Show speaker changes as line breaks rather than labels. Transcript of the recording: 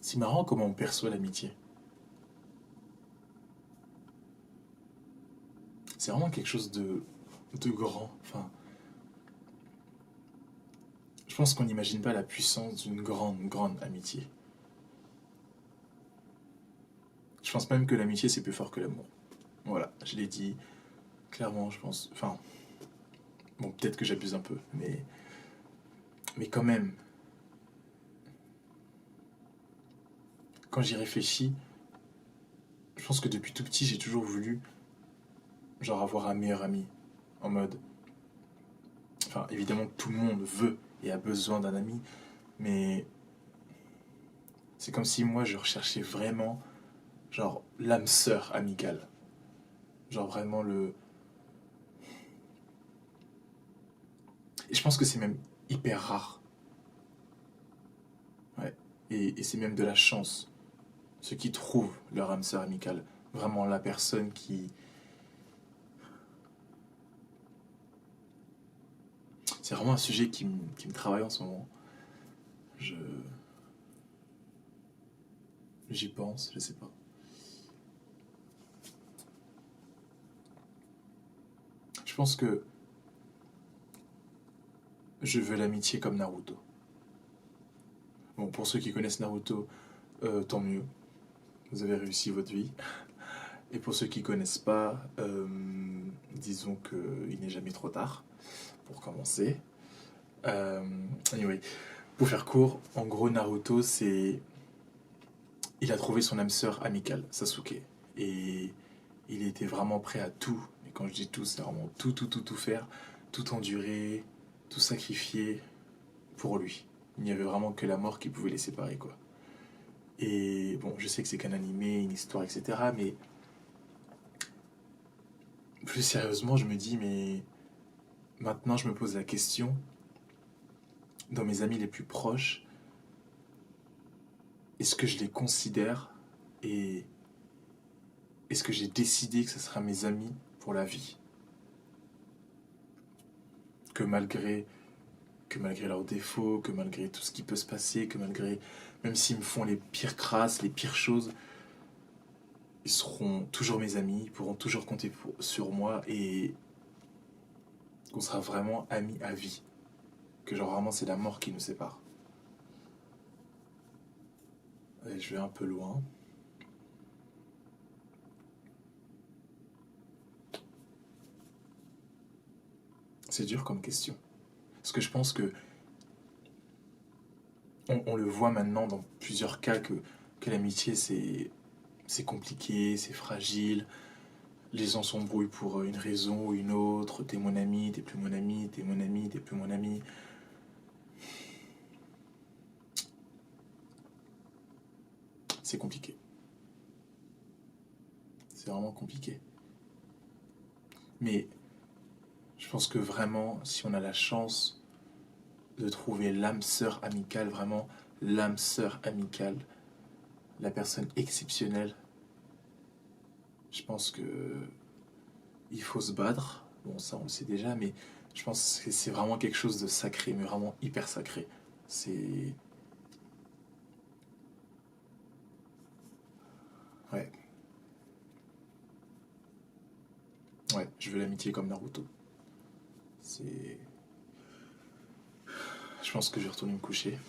C'est marrant comment on perçoit l'amitié. C'est vraiment quelque chose de grand. Enfin, je pense qu'on n'imagine pas la puissance d'une grande, grande amitié. Je pense même que l'amitié, c'est plus fort que l'amour. Voilà, je l'ai dit clairement, je pense. Enfin, bon, peut-être que j'abuse un peu, mais quand même, quand j'y réfléchis, je pense que depuis tout petit, j'ai toujours voulu, genre, avoir un meilleur ami. En mode, enfin, évidemment, tout le monde veut et a besoin d'un ami, mais c'est comme si moi, je recherchais vraiment, genre, l'âme sœur amicale. Genre, vraiment le. Et je pense que c'est même hyper rare. Ouais. Et c'est même de la chance. Ceux qui trouvent leur âme sœur amicale. Vraiment la personne qui. C'est vraiment un sujet qui me travaille en ce moment. Je. J'y pense, je sais pas. Je pense que je veux l'amitié comme Naruto. Bon, pour ceux qui connaissent Naruto, tant mieux. Vous avez réussi votre vie. Et pour ceux qui connaissent pas, disons qu'il n'est jamais trop tard pour commencer. Euh, Anyway, pour faire court, en gros, Naruto, c'est. Il a trouvé son âme sœur amicale, Sasuke. Et il était vraiment prêt à tout. Et quand je dis tout, c'est vraiment tout, tout, tout, tout faire, tout endurer, tout sacrifier pour lui. Il n'y avait vraiment que la mort qui pouvait les séparer, quoi. Et bon, je sais que c'est qu'un animé, une histoire, etc. Mais plus sérieusement, je me dis, mais maintenant, je me pose la question, dans mes amis les plus proches, est-ce que je les considère et est-ce que j'ai décidé que ce sera mes amis pour la vie? Que malgré, que malgré leurs défauts, que malgré tout ce qui peut se passer, que malgré, même s'ils me font les pires crasses, les pires choses, ils seront toujours mes amis, ils pourront toujours compter sur moi et qu'on sera vraiment amis à vie. Que genre vraiment c'est la mort qui nous sépare. Et je vais un peu loin. C'est dur comme question. Parce que je pense que on le voit maintenant dans plusieurs cas que l'amitié c'est compliqué, c'est fragile. Les gens s'embrouillent pour une raison ou une autre. T'es mon ami, t'es plus mon ami, t'es mon ami, t'es plus mon ami. C'est compliqué. C'est vraiment compliqué. Mais je pense que vraiment, si on a la chance de trouver l'âme sœur amicale, vraiment l'âme sœur amicale, la personne exceptionnelle, je pense que il faut se battre. Bon, ça on le sait déjà, mais je pense que c'est vraiment quelque chose de sacré, mais vraiment hyper sacré. C'est. Ouais, ouais, je veux l'amitié comme Naruto. C'est. Je pense que je vais retourner me coucher.